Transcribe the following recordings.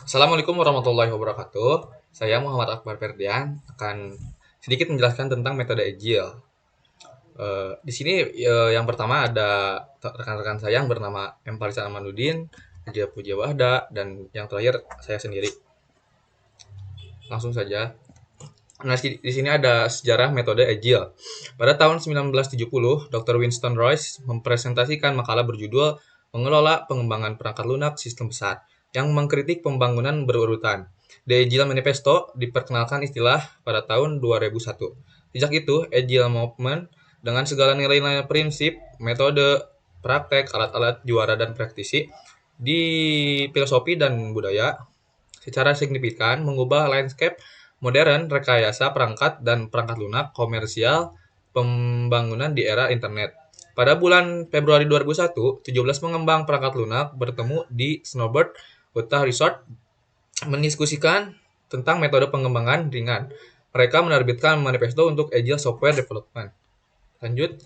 Assalamualaikum warahmatullahi wabarakatuh. Saya Muhammad Akbar Ferdian akan sedikit menjelaskan tentang metode Agile. Di sini yang pertama ada rekan-rekan saya yang bernama M. Parisan Amanuddin, Dia Puja Wahda, dan yang terakhir saya sendiri. Langsung saja. Nah, di sini ada sejarah metode Agile. Pada tahun 1970, Dr. Winston Royce mempresentasikan makalah berjudul Mengelola Pengembangan Perangkat Lunak Sistem Besar yang mengkritik pembangunan berurutan. The Agile Manifesto diperkenalkan istilah pada tahun 2001. Sejak itu, Agile Movement dengan segala nilai-nilai prinsip, metode, praktek, alat-alat juara dan praktisi di filosofi dan budaya secara signifikan mengubah landscape modern rekayasa perangkat dan perangkat lunak komersial pembangunan di era internet. Pada bulan Februari 2001, 17 pengembang perangkat lunak bertemu di Snowbird Utah Resort mendiskusikan tentang metode pengembangan ringan. Mereka menerbitkan manifesto untuk Agile Software Development. Lanjut,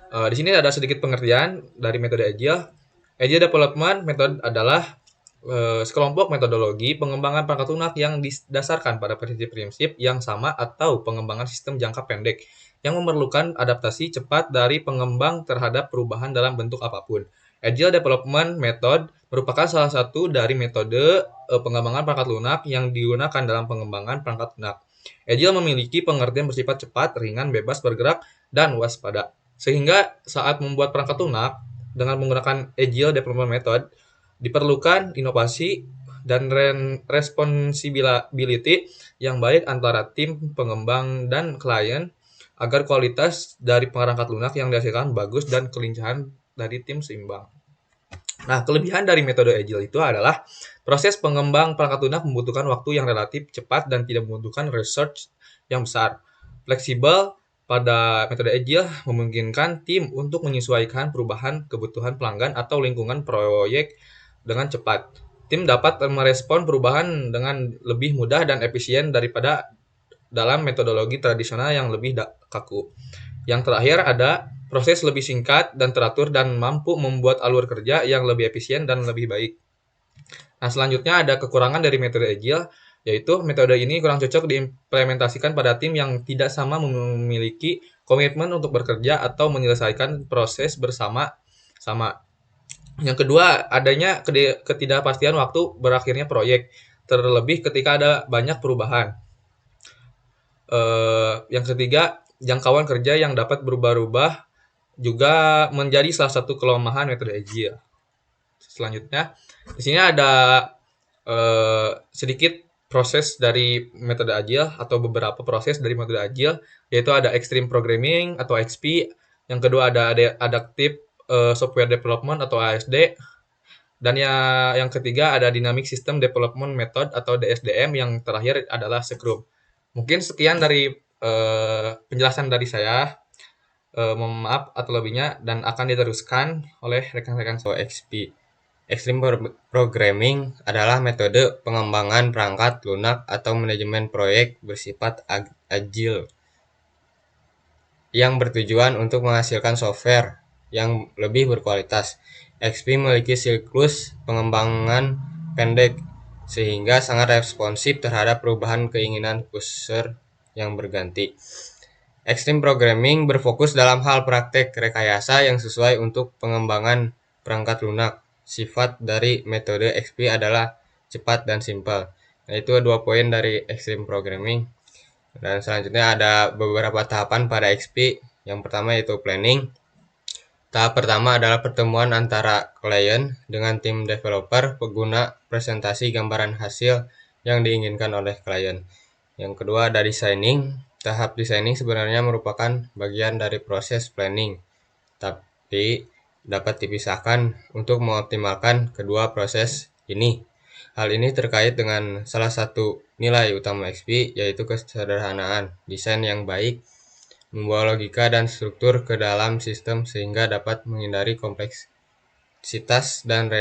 di sini ada sedikit pengertian dari metode Agile. Agile Development Method adalah sekelompok metodologi pengembangan perangkat lunak yang didasarkan pada prinsip-prinsip yang sama atau pengembangan sistem jangka pendek yang memerlukan adaptasi cepat dari pengembang terhadap perubahan dalam bentuk apapun. Agile Development Method merupakan salah satu dari metode pengembangan perangkat lunak yang digunakan dalam pengembangan perangkat lunak. Agile memiliki pengertian bersifat cepat, ringan, bebas bergerak, dan waspada. Sehingga saat membuat perangkat lunak dengan menggunakan Agile Development Method, diperlukan inovasi dan responsibility yang baik antara tim pengembang dan klien agar kualitas dari perangkat lunak yang dihasilkan bagus dan kelincahan dari tim seimbang. Nah, kelebihan dari metode Agile itu adalah proses pengembang perangkat lunak membutuhkan waktu yang relatif cepat dan tidak membutuhkan research yang besar. Fleksibel pada metode Agile memungkinkan tim untuk menyesuaikan perubahan kebutuhan pelanggan atau lingkungan proyek dengan cepat. Tim dapat merespon perubahan dengan lebih mudah dan efisien daripada dalam metodologi tradisional yang lebih kaku. Yang terakhir ada proses lebih singkat dan teratur dan mampu membuat alur kerja yang lebih efisien dan lebih baik. Nah, selanjutnya ada kekurangan dari metode Agile, yaitu metode ini kurang cocok diimplementasikan pada tim yang tidak sama memiliki komitmen untuk bekerja atau menyelesaikan proses bersama-sama. Yang kedua, adanya ketidakpastian waktu berakhirnya proyek, terlebih ketika ada banyak perubahan. Yang ketiga, jangkauan kerja yang dapat berubah-ubah juga menjadi salah satu kelemahan metode Agile. Selanjutnya, di sini ada sedikit proses dari metode Agile atau beberapa proses dari metode Agile, yaitu ada Extreme Programming atau XP, yang kedua ada Adaptive Software Development atau ASD, dan yang ketiga ada Dynamic System Development Method atau DSDM, yang terakhir adalah Scrum. Mungkin sekian dari penjelasan dari saya. Mohon maaf atau lebihnya dan akan diteruskan oleh rekan-rekan saya. XP. Extreme Programming adalah metode pengembangan perangkat lunak atau manajemen proyek bersifat agile yang bertujuan untuk menghasilkan software yang lebih berkualitas. XP memiliki siklus pengembangan pendek sehingga sangat responsif terhadap perubahan keinginan user yang berganti. Extreme Programming berfokus dalam hal praktek rekayasa yang sesuai untuk pengembangan perangkat lunak. Sifat dari metode XP adalah cepat dan simpel. Nah, itu 2 poin dari Extreme Programming. Dan selanjutnya ada beberapa tahapan pada XP. Yang pertama yaitu planning. Tahap pertama adalah pertemuan antara klien dengan tim developer pengguna presentasi gambaran hasil yang diinginkan oleh klien. Yang kedua ada designing. Tahap designing sebenarnya merupakan bagian dari proses planning, tapi dapat dipisahkan untuk mengoptimalkan kedua proses ini. Hal ini terkait dengan salah satu nilai utama XP, yaitu kesederhanaan. Desain yang baik membawa logika dan struktur ke dalam sistem sehingga dapat menghindari kompleksitas dan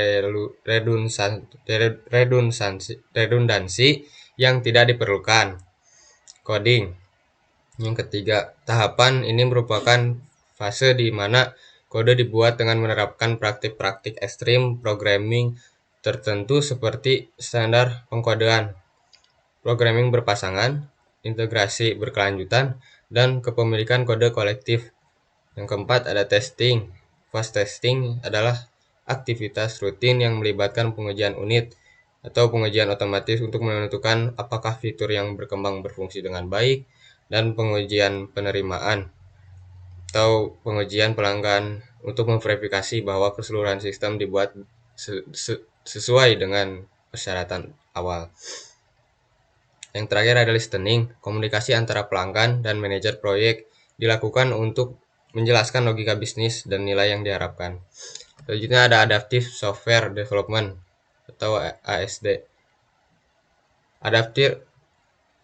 redundansi yang tidak diperlukan. Coding. Yang ketiga, tahapan ini merupakan fase di mana kode dibuat dengan menerapkan praktik-praktik ekstrim programming tertentu seperti standar pengkodean, programming berpasangan, integrasi berkelanjutan, dan kepemilikan kode kolektif. Yang keempat ada testing. Fast testing adalah aktivitas rutin yang melibatkan pengujian unit atau pengujian otomatis untuk menentukan apakah fitur yang berkembang berfungsi dengan baik, dan pengujian penerimaan atau pengujian pelanggan untuk memverifikasi bahwa keseluruhan sistem dibuat sesuai dengan persyaratan awal. Yang terakhir ada listening. Komunikasi antara pelanggan dan manajer proyek dilakukan untuk menjelaskan logika bisnis dan nilai yang diharapkan. Selanjutnya ada Adaptive Software Development atau ASD. Adaptive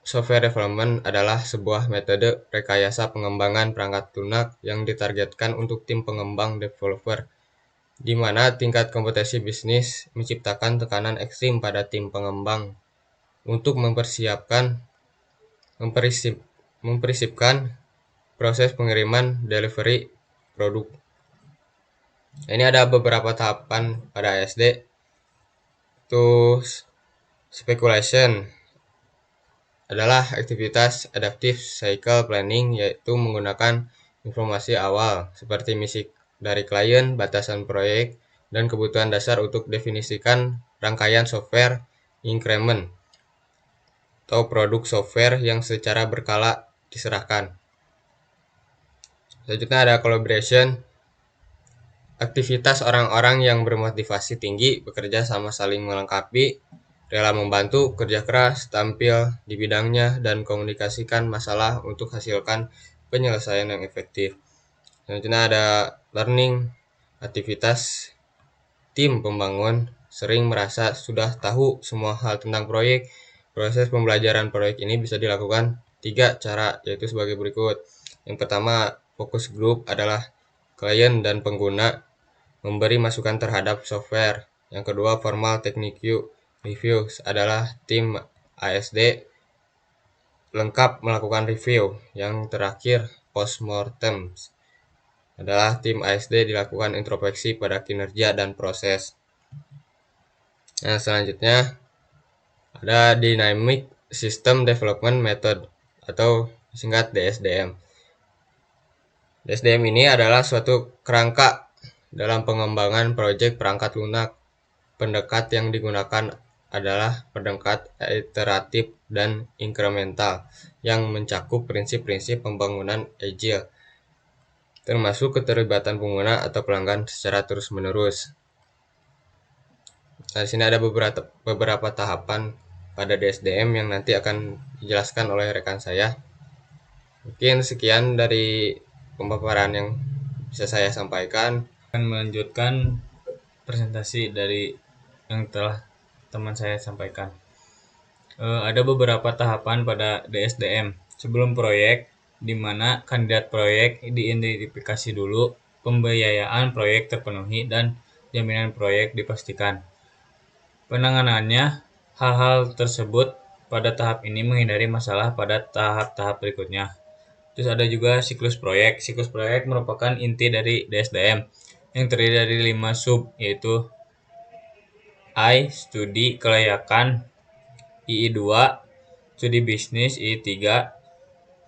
Software Development adalah sebuah metode rekayasa pengembangan perangkat lunak yang ditargetkan untuk tim pengembang developer, di mana tingkat kompetensi bisnis menciptakan tekanan ekstrim pada tim pengembang untuk mempersipkan proses pengiriman delivery produk. Ini ada beberapa tahapan pada ASD. Itu speculation adalah aktivitas adaptive cycle planning, yaitu menggunakan informasi awal seperti misi dari klien, batasan proyek, dan kebutuhan dasar untuk definisikan rangkaian software increment atau produk software yang secara berkala diserahkan. Selanjutnya ada collaboration. Aktivitas orang-orang yang bermotivasi tinggi bekerja sama, saling melengkapi, rela membantu, kerja keras, tampil di bidangnya, dan komunikasikan masalah untuk hasilkan penyelesaian yang efektif. Selanjutnya ada learning. Aktivitas tim pembangun sering merasa sudah tahu semua hal tentang proyek. Proses pembelajaran proyek ini bisa dilakukan 3 cara, yaitu sebagai berikut. Yang pertama, focus group adalah klien dan pengguna memberi masukan terhadap software. Yang kedua, formal technique reviews adalah tim ASD lengkap melakukan review. Yang terakhir, postmortems adalah tim ASD dilakukan introspeksi pada kinerja dan proses. Nah, selanjutnya ada Dynamic System Development Method atau singkat DSDM. DSDM ini adalah suatu kerangka dalam pengembangan proyek perangkat lunak. Pendekat yang digunakan adalah pendekat iteratif dan incremental yang mencakup prinsip-prinsip pembangunan Agile, termasuk keterlibatan pengguna atau pelanggan secara terus-menerus. Nah, di sini ada beberapa tahapan pada DSDM yang nanti akan dijelaskan oleh rekan saya. Mungkin sekian dari pemaparan yang bisa saya sampaikan. Akan melanjutkan presentasi dari yang telah teman saya sampaikan. Ada beberapa tahapan pada DSDM sebelum proyek, di mana kandidat proyek diidentifikasi dulu, pembiayaan proyek terpenuhi, dan jaminan proyek dipastikan. Penanganannya, hal-hal tersebut pada tahap ini menghindari masalah pada tahap-tahap berikutnya. Terus ada juga siklus proyek. Siklus proyek merupakan inti dari DSDM yang terdiri dari 5 sub, yaitu I, studi kelayakan, II, studi bisnis, I3,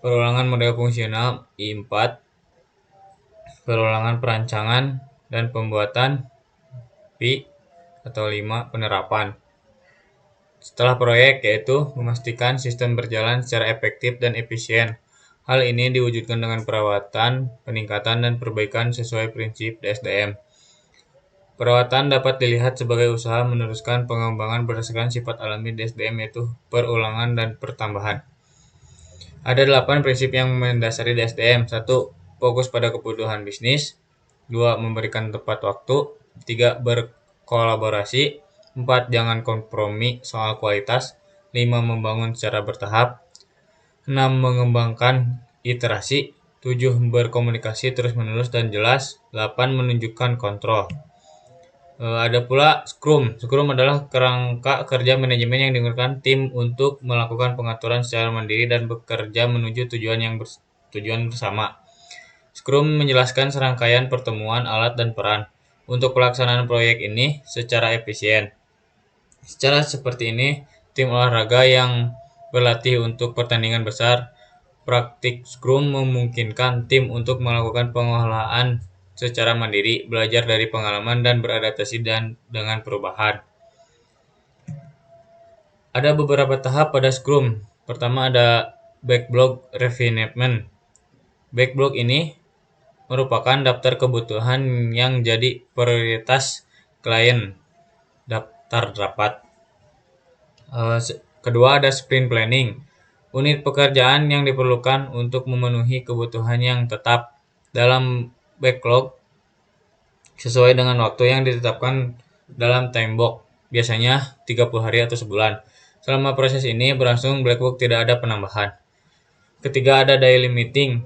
perulangan model fungsional, I4, perulangan perancangan dan pembuatan, P atau 5, penerapan. Setelah proyek, yaitu memastikan sistem berjalan secara efektif dan efisien. Hal ini diwujudkan dengan perawatan, peningkatan, dan perbaikan sesuai prinsip DSDM. Perawatan dapat dilihat sebagai usaha meneruskan pengembangan berdasarkan sifat alami DSDM, yaitu perulangan dan pertambahan. Ada 8 prinsip yang mendasari DSDM. 1. Fokus pada kebutuhan bisnis. 2. Memberikan tepat waktu. 3. Berkolaborasi. 4. Jangan kompromi soal kualitas. 5. Membangun secara bertahap. 6. Mengembangkan iterasi. 7. Berkomunikasi terus-menerus dan jelas. 8. Menunjukkan kontrol. Ada pula Scrum. Scrum adalah kerangka kerja manajemen yang digunakan tim untuk melakukan pengaturan secara mandiri dan bekerja menuju tujuan bersama. Scrum menjelaskan serangkaian pertemuan, alat, dan peran untuk pelaksanaan proyek ini secara efisien. Secara seperti ini, tim olahraga yang berlatih untuk pertandingan besar, praktik Scrum memungkinkan tim untuk melakukan pengolahan secara mandiri, belajar dari pengalaman, dan beradaptasi dengan perubahan. Ada beberapa tahap pada Scrum. Pertama ada backlog refinement. Backlog ini merupakan daftar kebutuhan yang jadi prioritas klien, daftar rapat. Kedua ada sprint planning. Unit pekerjaan yang diperlukan untuk memenuhi kebutuhan yang tetap dalam backlog sesuai dengan waktu yang ditetapkan dalam time box, biasanya 30 hari atau sebulan. Selama proses ini berlangsung, backlog tidak ada penambahan. Ketiga ada daily meeting.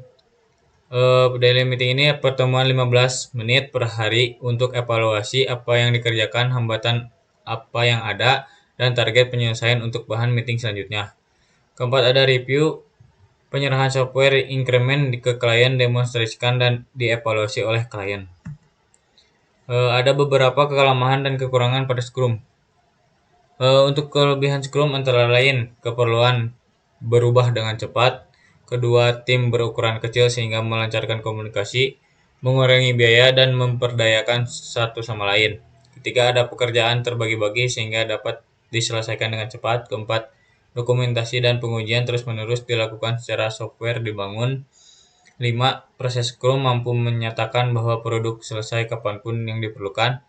Daily meeting ini pertemuan 15 menit per hari untuk evaluasi apa yang dikerjakan, hambatan apa yang ada, dan target penyelesaian untuk bahan meeting selanjutnya. Keempat ada review. Penyerahan software increment ke klien, demonstrasikan dan dievaluasi oleh klien. Ada beberapa kelemahan dan kekurangan pada Scrum. Untuk kelebihan Scrum antara lain keperluan berubah dengan cepat, kedua tim berukuran kecil sehingga melancarkan komunikasi, mengurangi biaya dan memperdayakan satu sama lain. Ketiga ada pekerjaan terbagi-bagi sehingga dapat diselesaikan dengan cepat. Keempat, dokumentasi dan pengujian terus-menerus dilakukan secara software dibangun. 5. Proses Scrum mampu menyatakan bahwa produk selesai kapanpun yang diperlukan.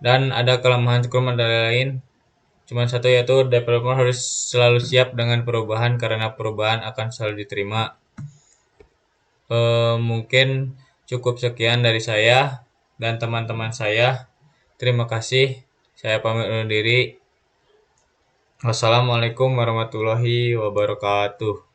Dan ada kelemahan Scrum antara lain cuma satu, yaitu developer harus selalu siap dengan perubahan karena perubahan akan selalu diterima. Mungkin cukup sekian dari saya dan teman-teman saya. Terima kasih. Saya pamit undur diri. Wassalamualaikum warahmatullahi wabarakatuh.